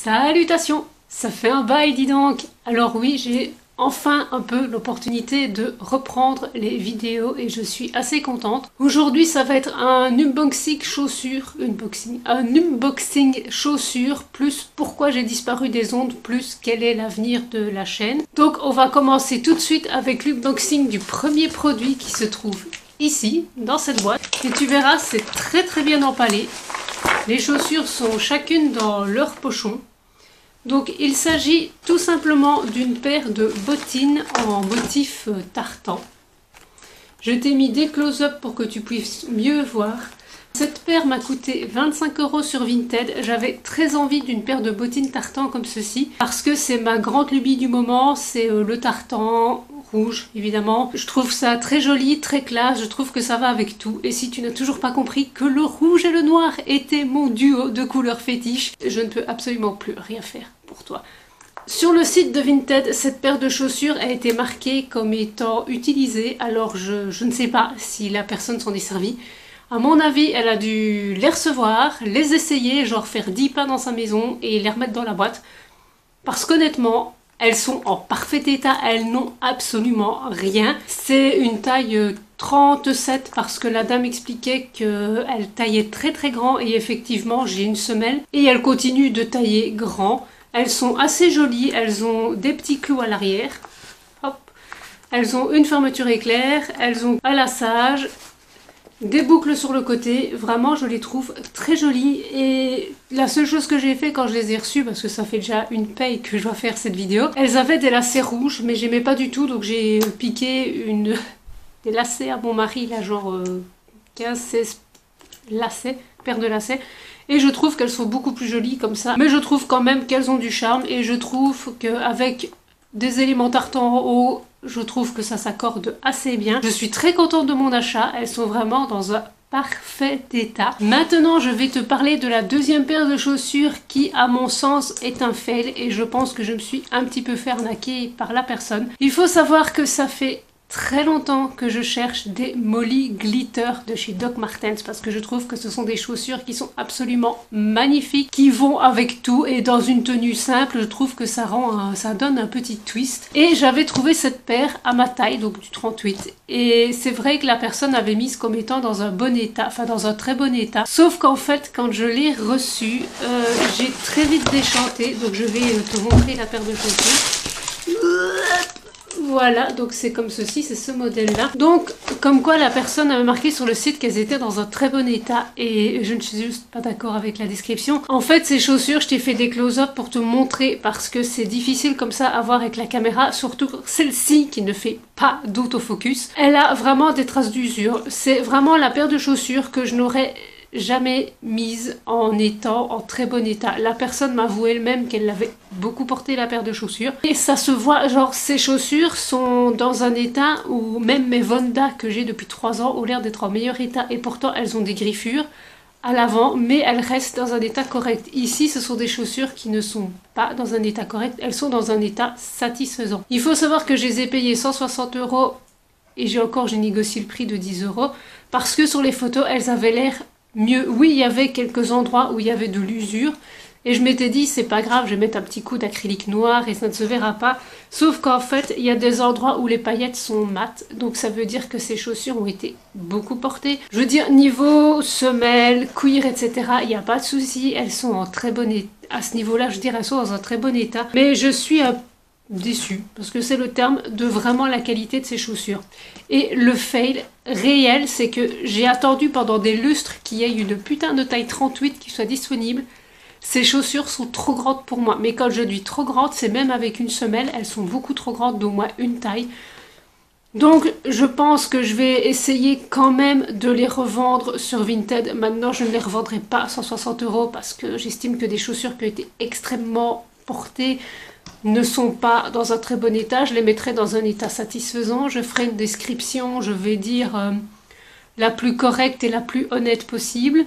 Salutations! Ça fait un bail, dis donc! Alors oui, j'ai enfin un peu l'opportunité de reprendre les vidéos et je suis assez contente. Aujourd'hui, ça va être un unboxing chaussures, un unboxing chaussures, plus pourquoi j'ai disparu des ondes, plus quel est l'avenir de la chaîne. Donc on va commencer tout de suite avec l'unboxing du premier produit qui se trouve ici, dans cette boîte. Et tu verras, c'est très bien emballé. Les chaussures sont chacune dans leur pochon. Donc il s'agit tout simplement d'une paire de bottines en motif tartan. Je t'ai mis des close-up pour que tu puisses mieux voir. Cette paire m'a coûté 25 € sur Vinted. J'avais très envie d'une paire de bottines tartan comme ceci parce que c'est ma grande lubie du moment, c'est le tartan rouge évidemment. Je trouve ça très joli, très classe, je trouve que ça va avec tout. Et si tu n'as toujours pas compris que le rouge et le noir étaient mon duo de couleurs fétiches, je ne peux absolument plus rien faire pour toi. Sur le site de Vinted, cette paire de chaussures a été marquée comme étant utilisée, alors je ne sais pas si la personne s'en est servie. À mon avis, elle a dû les recevoir, les essayer, genre faire 10 pas dans sa maison et les remettre dans la boîte. Parce qu'honnêtement, elles sont en parfait état, elles n'ont absolument rien. C'est une taille 37 parce que la dame expliquait qu'elle taillait très grand et effectivement j'ai une semelle et elle continue de tailler grand. Elles sont assez jolies, elles ont des petits clous à l'arrière. Hop. Elles ont une fermeture éclair, elles ont un laçage. Des boucles sur le côté, vraiment je les trouve très jolies et la seule chose que j'ai fait quand je les ai reçues, parce que ça fait déjà une paye que je dois faire cette vidéo, elles avaient des lacets rouges mais j'aimais pas du tout donc j'ai piqué des lacets à mon mari, là genre 15-16 lacets, paires de lacets. Et je trouve qu'elles sont beaucoup plus jolies comme ça, mais je trouve quand même qu'elles ont du charme et je trouve qu'avec des éléments tartan en haut, je trouve que ça s'accorde assez bien. Je suis très contente de mon achat, elles sont vraiment dans un parfait état. Maintenant, je vais te parler de la deuxième paire de chaussures qui, à mon sens, est un fail et je pense que je me suis un petit peu fait arnaquer par la personne. Il faut savoir que ça fait très longtemps que je cherche des Molly Glitter de chez Doc Martens parce que je trouve que ce sont des chaussures qui sont absolument magnifiques, qui vont avec tout et dans une tenue simple, je trouve que ça donne un petit twist. Et j'avais trouvé cette paire à ma taille, donc du 38. Et c'est vrai que la personne avait mise comme étant dans un bon état, enfin dans un très bon état. Sauf qu'en fait, quand je l'ai reçue, j'ai très vite déchanté. Donc je vais te montrer la paire de chaussures. Voilà, donc c'est comme ceci, c'est ce modèle-là. Donc, comme quoi la personne avait marqué sur le site qu'elles étaient dans un très bon état et je ne suis juste pas d'accord avec la description. En fait, ces chaussures, je t'ai fait des close-up pour te montrer parce que c'est difficile comme ça à voir avec la caméra, surtout celle-ci qui ne fait pas d'autofocus. Elle a vraiment des traces d'usure. C'est vraiment la paire de chaussures que je n'aurais jamais mise en étant en très bon état. La personne m'avouait elle-même qu'elle l'avait beaucoup porté la paire de chaussures et ça se voit, genre ces chaussures sont dans un état où même mes Vonda que j'ai depuis 3 ans ont l'air d'être en meilleur état et pourtant elles ont des griffures à l'avant mais elles restent dans un état correct. Ici ce sont des chaussures qui ne sont pas dans un état correct, elles sont dans un état satisfaisant. Il faut savoir que je les ai payées 160 € et j'ai négocié le prix de 10 € parce que sur les photos elles avaient l'air mieux. Oui, il y avait quelques endroits où il y avait de l'usure et je m'étais dit c'est pas grave, je vais mettre un petit coup d'acrylique noir et ça ne se verra pas. Sauf qu'en fait, il y a des endroits où les paillettes sont mates, donc ça veut dire que ces chaussures ont été beaucoup portées. Je veux dire, niveau semelle, cuir, etc., il n'y a pas de souci, elles sont en très bon état. À ce niveau-là, je veux dire, elles sont dans un très bon état. Mais je suis déçue, parce que c'est le terme de vraiment la qualité de ces chaussures. Et le fail réel, c'est que j'ai attendu pendant des lustres qu'il y ait une putain de taille 38 qui soit disponible. Ces chaussures sont trop grandes pour moi, mais quand je dis trop grandes, c'est même avec une semelle, elles sont beaucoup trop grandes d'au moins une taille. Donc je pense que je vais essayer quand même de les revendre sur Vinted. Maintenant je ne les revendrai pas à 160 € parce que j'estime que des chaussures qui ont été extrêmement portées ne sont pas dans un très bon état. Je les mettrai dans un état satisfaisant. Je ferai une description, je vais dire la plus correcte et la plus honnête possible.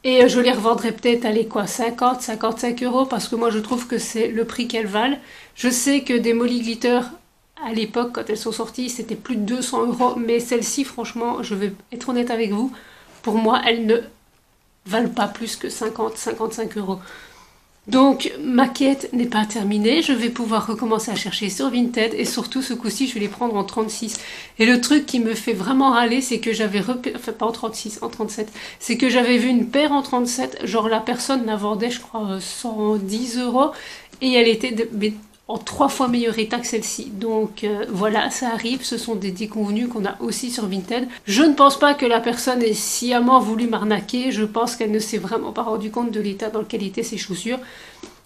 Et je les revendrai peut-être, allez quoi, 50-55 € parce que moi je trouve que c'est le prix qu'elles valent. Je sais que des Molly Glitter, à l'époque quand elles sont sorties, c'était plus de 200 €. Mais celles-ci, franchement, je vais être honnête avec vous, pour moi elles ne valent pas plus que 50-55 €. Donc ma quête n'est pas terminée, je vais pouvoir recommencer à chercher sur Vinted et surtout ce coup-ci je vais les prendre en 36. Et le truc qui me fait vraiment râler, c'est que j'avais enfin pas en 36, en 37, c'est que j'avais vu une paire en 37, genre la personne la vendait je crois 110 € et elle était en 3 fois meilleur état que celle-ci. Donc voilà, ça arrive, ce sont des déconvenus qu'on a aussi sur Vinted. Je ne pense pas que la personne ait sciemment voulu m'arnaquer, je pense qu'elle ne s'est vraiment pas rendu compte de l'état dans lequel étaient ses chaussures.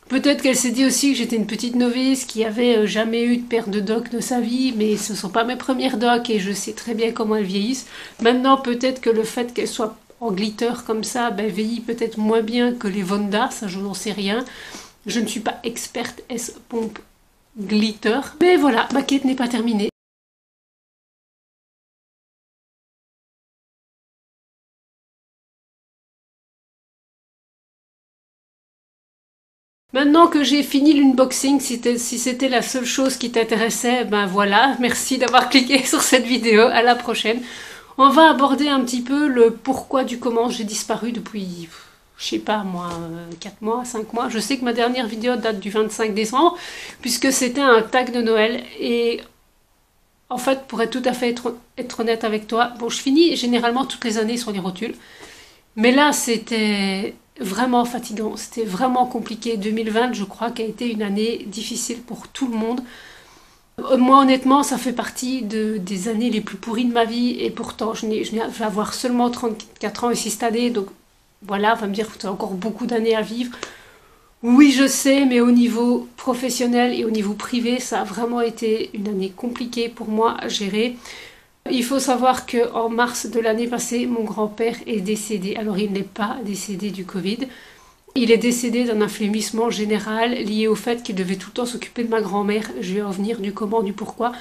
Peut-être qu'elle s'est dit aussi que j'étais une petite novice qui avait jamais eu de paire de docks de sa vie, mais ce ne sont pas mes premières docks et je sais très bien comment elles vieillissent. Maintenant, peut-être que le fait qu'elles soient en glitter comme ça, vieillit peut-être moins bien que les Vonda, ça je n'en sais rien. Je ne suis pas experte S-Pompe glitter. Mais voilà, ma quête n'est pas terminée. Maintenant que j'ai fini l'unboxing, si c'était la seule chose qui t'intéressait, ben voilà, merci d'avoir cliqué sur cette vidéo, à la prochaine. On va aborder un petit peu le pourquoi du comment j'ai disparu depuis, je sais pas moi, 4 mois, 5 mois. Je sais que ma dernière vidéo date du 25 décembre, puisque c'était un tag de Noël. Et en fait, pour être tout à fait être honnête avec toi, bon, je finis généralement toutes les années sur les rotules. Mais là, c'était vraiment fatigant, c'était vraiment compliqué. 2020, je crois, qu'a été une année difficile pour tout le monde. Moi, honnêtement, ça fait partie des années les plus pourries de ma vie. Et pourtant, je vais avoir seulement 34 ans ici cette année. Donc voilà, on va me dire que tu as encore beaucoup d'années à vivre. Oui, je sais, mais au niveau professionnel et au niveau privé, ça a vraiment été une année compliquée pour moi à gérer. Il faut savoir qu'en mars de l'année passée, mon grand-père est décédé. Alors, il n'est pas décédé du Covid. Il est décédé d'un inflammissement général lié au fait qu'il devait tout le temps s'occuper de ma grand-mère. Je vais en venir du comment, du pourquoi.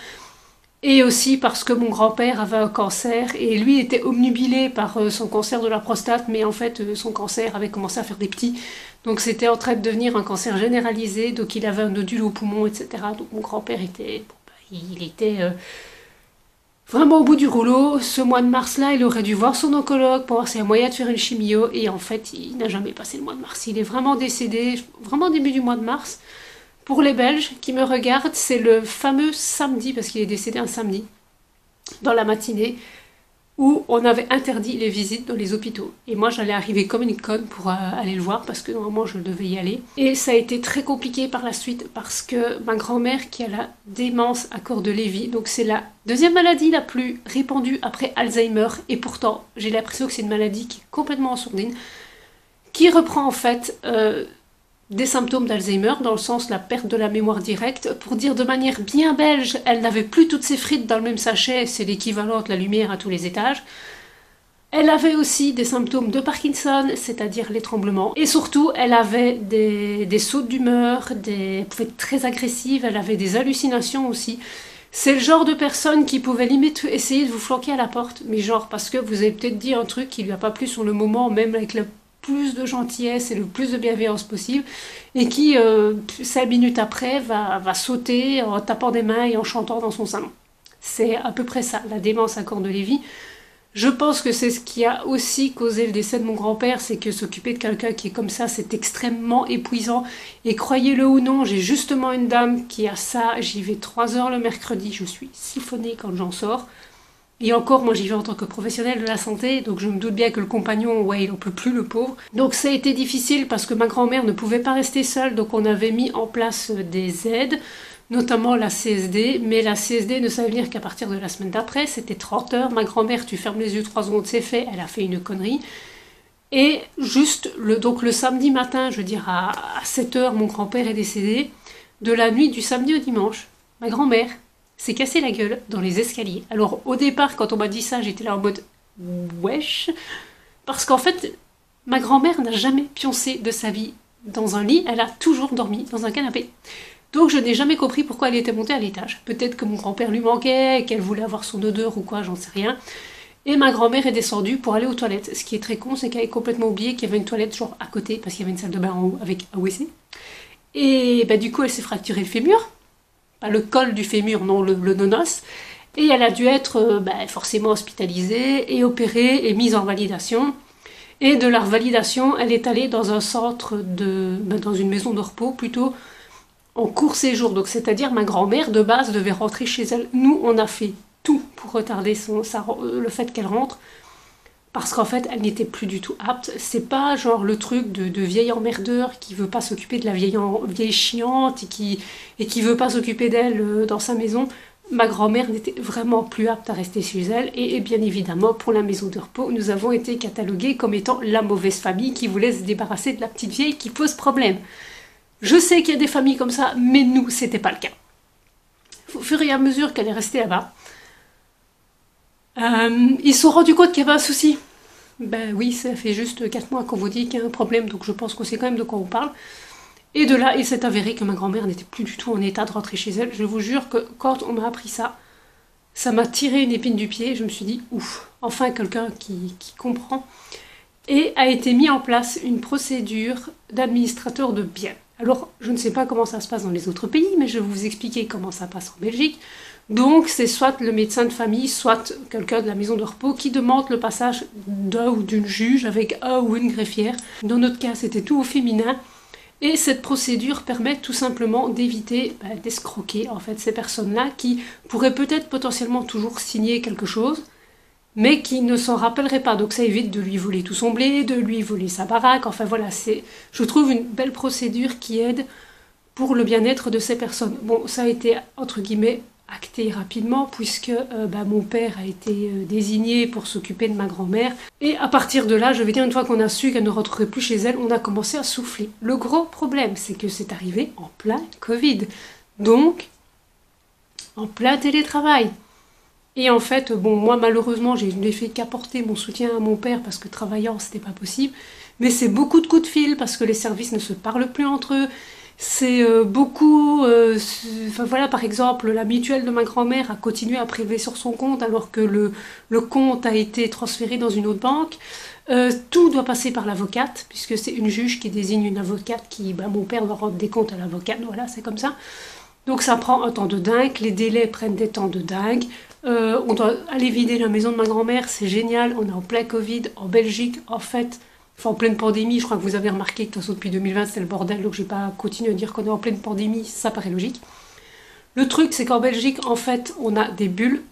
Et aussi parce que mon grand-père avait un cancer et lui était obnubilé par son cancer de la prostate, mais en fait son cancer avait commencé à faire des petits. Donc c'était en train de devenir un cancer généralisé, donc il avait un nodule au poumon, etc. Donc mon grand-père était... il était vraiment au bout du rouleau. Ce mois de mars-là, il aurait dû voir son oncologue pour voir s'il y a moyen de faire une chimio. Et en fait, il n'a jamais passé le mois de mars. Il est vraiment décédé, vraiment au début du mois de mars. Pour les Belges qui me regardent, c'est le fameux samedi, parce qu'il est décédé un samedi, dans la matinée, où on avait interdit les visites dans les hôpitaux. Et moi, j'allais arriver comme une conne pour aller le voir, parce que normalement, je devais y aller. Et ça a été très compliqué par la suite, parce que ma grand-mère, qui a la démence à corps de Lévy, donc c'est la deuxième maladie la plus répandue après Alzheimer, et pourtant, j'ai l'impression que c'est une maladie qui est complètement en sourdine, qui reprend en fait... des symptômes d'Alzheimer, dans le sens la perte de la mémoire directe. Pour dire de manière bien belge, elle n'avait plus toutes ses frites dans le même sachet, c'est l'équivalent de la lumière à tous les étages. Elle avait aussi des symptômes de Parkinson, c'est-à-dire les tremblements. Et surtout, elle avait des sautes d'humeur, elle pouvait être très agressive, elle avait des hallucinations aussi. C'est le genre de personne qui pouvait limite essayer de vous flanquer à la porte, mais genre parce que vous avez peut-être dit un truc qui lui a pas plu sur le moment, même avec le plus de gentillesse et le plus de bienveillance possible, et qui, 5 minutes après, va sauter en tapant des mains et en chantant dans son salon. C'est à peu près ça, la démence à corps de Lévy. Je pense que c'est ce qui a aussi causé le décès de mon grand-père, c'est que s'occuper de quelqu'un qui est comme ça, c'est extrêmement épuisant. Et croyez-le ou non, j'ai justement une dame qui a ça, j'y vais 3 heures le mercredi, je suis siphonnée quand j'en sors. Et encore, moi j'y vais en tant que professionnelle de la santé, donc je me doute bien que le compagnon, ouais, il en peut plus le pauvre. Donc ça a été difficile parce que ma grand-mère ne pouvait pas rester seule, donc on avait mis en place des aides, notamment la CSD, mais la CSD ne savait venir qu'à partir de la semaine d'après, c'était 30 heures. Ma grand-mère, tu fermes les yeux 3 secondes, c'est fait, elle a fait une connerie. Et juste, donc le samedi matin, je veux dire à 7 heures, mon grand-père est décédé, de la nuit du samedi au dimanche. Ma grand-mère s'est cassé la gueule dans les escaliers. Alors au départ, quand on m'a dit ça, j'étais là en mode wesh, parce qu'en fait, ma grand-mère n'a jamais pioncé de sa vie dans un lit, elle a toujours dormi dans un canapé. Donc je n'ai jamais compris pourquoi elle était montée à l'étage. Peut-être que mon grand-père lui manquait, qu'elle voulait avoir son odeur ou quoi, j'en sais rien. Et ma grand-mère est descendue pour aller aux toilettes. Ce qui est très con, c'est qu'elle avait complètement oublié qu'il y avait une toilette genre à côté, parce qu'il y avait une salle de bain en haut avec un WC. Et du coup, elle s'est fracturé le fémur. Pas le col du fémur, non, le nonos. Et elle a dû être forcément hospitalisée et opérée et mise en validation. Et de la revalidation, elle est allée dans un centre dans une maison de repos plutôt, en court séjour. Donc c'est-à-dire ma grand-mère de base devait rentrer chez elle. Nous, on a fait tout pour retarder le fait qu'elle rentre. Parce qu'en fait, elle n'était plus du tout apte. C'est pas genre le truc de vieil emmerdeur qui veut pas s'occuper de la vieille chiante et qui veut pas s'occuper d'elle dans sa maison. Ma grand-mère n'était vraiment plus apte à rester chez elle. Et bien évidemment, pour la maison de repos, nous avons été catalogués comme étant la mauvaise famille qui voulait se débarrasser de la petite vieille qui pose problème. Je sais qu'il y a des familles comme ça, mais nous, c'était pas le cas. Au fur et à mesure qu'elle est restée là-bas, ils se sont rendus compte qu'il y avait un souci. Ben oui, ça fait juste 4 mois qu'on vous dit qu'il y a un problème, donc je pense qu'on sait quand même de quoi on parle. Et de là, il s'est avéré que ma grand-mère n'était plus du tout en état de rentrer chez elle. Je vous jure que quand on m'a appris ça, ça m'a tiré une épine du pied. Je me suis dit, ouf, enfin quelqu'un qui comprend. Et a été mis en place une procédure d'administrateur de biens. Alors, je ne sais pas comment ça se passe dans les autres pays, mais je vais vous expliquer comment ça passe en Belgique. Donc, c'est soit le médecin de famille, soit quelqu'un de la maison de repos qui demande le passage d'un ou d'une juge avec un ou une greffière. Dans notre cas, c'était tout au féminin. Et cette procédure permet tout simplement d'éviter d'escroquer en fait ces personnes-là qui pourraient peut-être potentiellement toujours signer quelque chose, mais qui ne s'en rappelleraient pas. Donc ça évite de lui voler tout son blé, de lui voler sa baraque. Enfin voilà, c'est, je trouve, une belle procédure qui aide pour le bien-être de ces personnes. Bon, ça a été, entre guillemets, acté rapidement puisque mon père a été désigné pour s'occuper de ma grand-mère. Et à partir de là, je vais dire, une fois qu'on a su qu'elle ne rentrerait plus chez elle, on a commencé à souffler. Le gros problème, c'est que c'est arrivé en plein Covid. Donc, en plein télétravail. Et en fait, bon, moi malheureusement, je n'ai fait qu'apporter mon soutien à mon père parce que travaillant, c'était pas possible. Mais c'est beaucoup de coups de fil parce que les services ne se parlent plus entre eux. C'est beaucoup... enfin voilà, par exemple, la mutuelle de ma grand-mère a continué à prélever sur son compte alors que le compte a été transféré dans une autre banque. Tout doit passer par l'avocate, puisque c'est une juge qui désigne une avocate qui... mon père doit rendre des comptes à l'avocate, voilà, c'est comme ça. Donc ça prend un temps de dingue, les délais prennent des temps de dingue. On doit aller vider la maison de ma grand-mère, c'est génial, on est en plein Covid, en Belgique, en fait... Enfin, en pleine pandémie, je crois que vous avez remarqué que de toute façon depuis 2020 c'était le bordel, donc je ne vais pas continuer à dire qu'on est en pleine pandémie, ça paraît logique. Le truc c'est qu'en Belgique, en fait, on a des bulles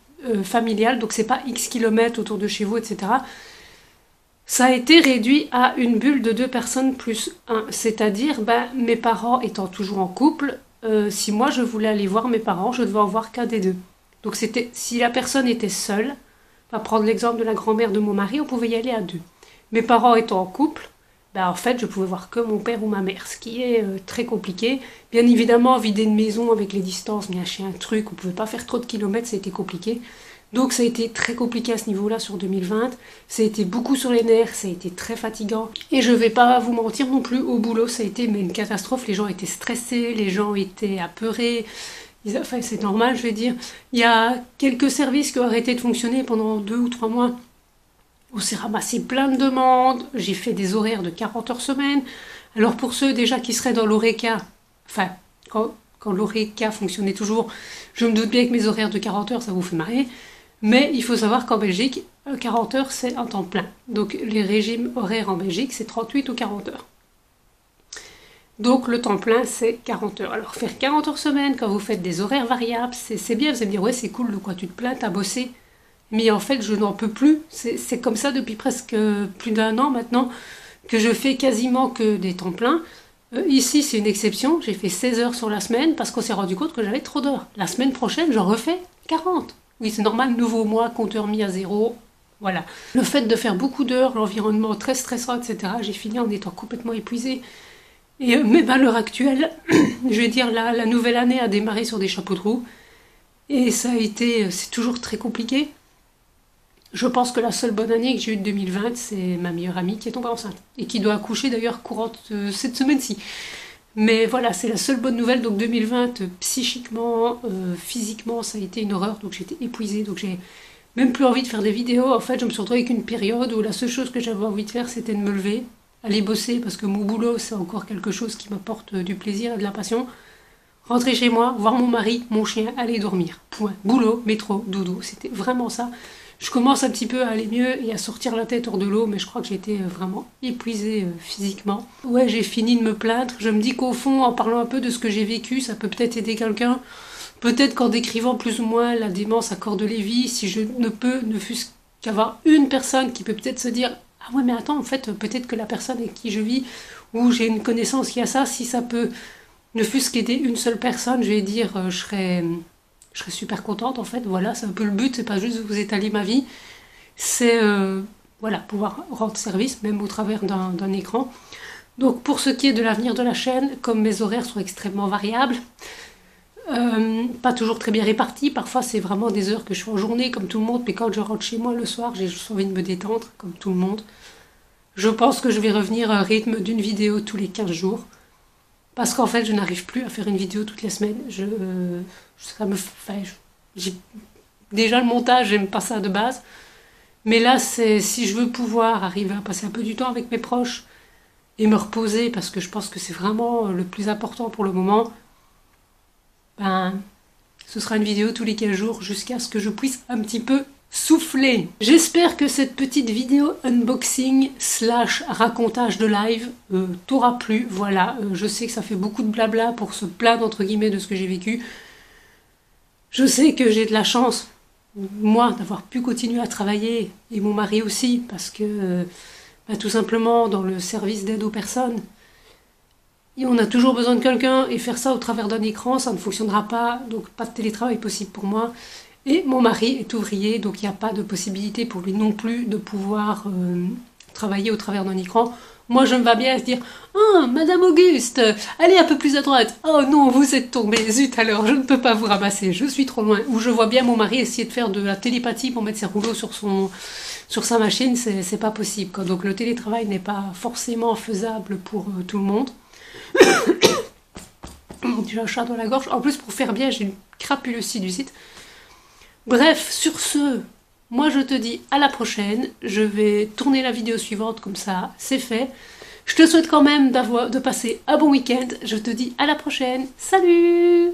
familiales, donc c'est pas X kilomètres autour de chez vous, etc. Ça a été réduit à une bulle de 2 personnes plus 1, c'est-à-dire mes parents étant toujours en couple, si moi je voulais aller voir mes parents, je devais en voir qu'un des deux. Donc c'était, si la personne était seule, on va prendre l'exemple de la grand-mère de mon mari, on pouvait y aller à 2. Mes parents étant en couple, en fait, je pouvais voir que mon père ou ma mère, ce qui est très compliqué. Bien évidemment, vider une maison avec les distances, acheter un truc, on ne pouvait pas faire trop de kilomètres, ça a été compliqué. Donc ça a été très compliqué à ce niveau-là sur 2020. Ça a été beaucoup sur les nerfs, ça a été très fatigant. Et je ne vais pas vous mentir non plus, au boulot, ça a été une catastrophe. Les gens étaient stressés, les gens étaient apeurés. Enfin, c'est normal, je vais dire. Il y a quelques services qui ont arrêté de fonctionner pendant 2 ou 3 mois. On s'est ramassé plein de demandes, j'ai fait des horaires de 40 heures semaine. Alors pour ceux déjà qui seraient dans l'ORECA, enfin, quand l'ORECA fonctionnait toujours, je me doute bien que mes horaires de 40 heures, ça vous fait marrer. Mais il faut savoir qu'en Belgique, 40 heures, c'est un temps plein. Donc les régimes horaires en Belgique, c'est 38 ou 40 heures. Donc le temps plein, c'est 40 heures. Alors faire 40 heures semaine, quand vous faites des horaires variables, c'est bien. Vous allez me dire, ouais, c'est cool, de quoi tu te plains, t'as bossé. Mais en fait, je n'en peux plus. C'est comme ça depuis presque plus d'1 an maintenant que je fais quasiment que des temps pleins. Ici, c'est une exception. J'ai fait 16 heures sur la semaine parce qu'on s'est rendu compte que j'avais trop d'heures. La semaine prochaine, j'en refais 40. Oui, c'est normal, nouveau mois, compteur mis à 0. Voilà. Le fait de faire beaucoup d'heures, l'environnement très stressant, etc., j'ai fini en étant complètement épuisée. Et même à l'heure actuelle, je vais dire, la nouvelle année a démarré sur des chapeaux de roue. Et ça a été, c'est toujours très compliqué. Je pense que la seule bonne année que j'ai eue de 2020, c'est ma meilleure amie qui est tombée enceinte. Et qui doit accoucher d'ailleurs courante cette semaine-ci. Mais voilà, c'est la seule bonne nouvelle. Donc 2020, psychiquement, physiquement, ça a été une horreur. Donc j'étais épuisée. Donc j'ai même plus envie de faire des vidéos. En fait, je me suis retrouvée avec une période où la seule chose que j'avais envie de faire, c'était de me lever, aller bosser. Parce que mon boulot, c'est encore quelque chose qui m'apporte du plaisir et de la passion. Rentrer chez moi, voir mon mari, mon chien, aller dormir. Point. Boulot, métro, dodo. C'était vraiment ça. Je commence un petit peu à aller mieux et à sortir la tête hors de l'eau, mais je crois que j'étais vraiment épuisée physiquement. Ouais, j'ai fini de me plaindre. Je me dis qu'au fond, en parlant un peu de ce que j'ai vécu, ça peut peut-être aider quelqu'un. Peut-être qu'en décrivant plus ou moins la démence à Cordes-Lévy, si je ne fût-ce qu'avoir une personne qui peut peut-être se dire « Ah ouais, mais attends, en fait, peut-être que la personne avec qui je vis, ou j'ai une connaissance qui a ça, si ça peut ne fût-ce qu'aider une seule personne, je vais dire, je serais super contente, en fait. Voilà, c'est un peu le but, c'est pas juste vous étaler ma vie, c'est voilà, pouvoir rendre service, même au travers d'un écran. Donc pour ce qui est de l'avenir de la chaîne, comme mes horaires sont extrêmement variables, pas toujours très bien répartis. Parfois, c'est vraiment des heures que je fais en journée, comme tout le monde. Mais quand je rentre chez moi le soir, j'ai juste envie de me détendre, comme tout le monde. Je pense que je vais revenir à un rythme d'une vidéo tous les 15 jours. Parce qu'en fait, je n'arrive plus à faire une vidéo toutes les semaines. Déjà, le montage, j'aime pas ça de base. Mais là, si je veux pouvoir arriver à passer un peu du temps avec mes proches et me reposer, parce que je pense que c'est vraiment le plus important pour le moment, ce sera une vidéo tous les 15 jours jusqu'à ce que je puisse un petit peu souffler. J'espère que cette petite vidéo unboxing / racontage de live t'aura plu. Voilà, je sais que ça fait beaucoup de blabla pour se plaindre entre guillemets de ce que j'ai vécu. Je sais que j'ai de la chance, moi, d'avoir pu continuer à travailler, et mon mari aussi, parce que tout simplement dans le service d'aide aux personnes, et on a toujours besoin de quelqu'un, et faire ça au travers d'un écran, ça ne fonctionnera pas, donc pas de télétravail possible pour moi. Et mon mari est ouvrier, donc il n'y a pas de possibilité pour lui non plus de pouvoir travailler au travers d'un écran. Moi, je me vais bien à se dire « Ah, Madame Auguste, allez un peu plus à droite. Oh non, vous êtes tombée, zut alors, je ne peux pas vous ramasser, je suis trop loin. » Ou je vois bien mon mari essayer de faire de la télépathie pour mettre ses rouleaux sur sa machine, c'est pas possible, quoi. Donc le télétravail n'est pas forcément faisable pour tout le monde. J'ai un chat dans la gorge. En plus, pour faire bien, j'ai une crapulosite. Bref, sur ce, moi je te dis à la prochaine. Je vais tourner la vidéo suivante, comme ça, c'est fait. Je te souhaite quand même de passer un bon week-end. Je te dis à la prochaine. Salut!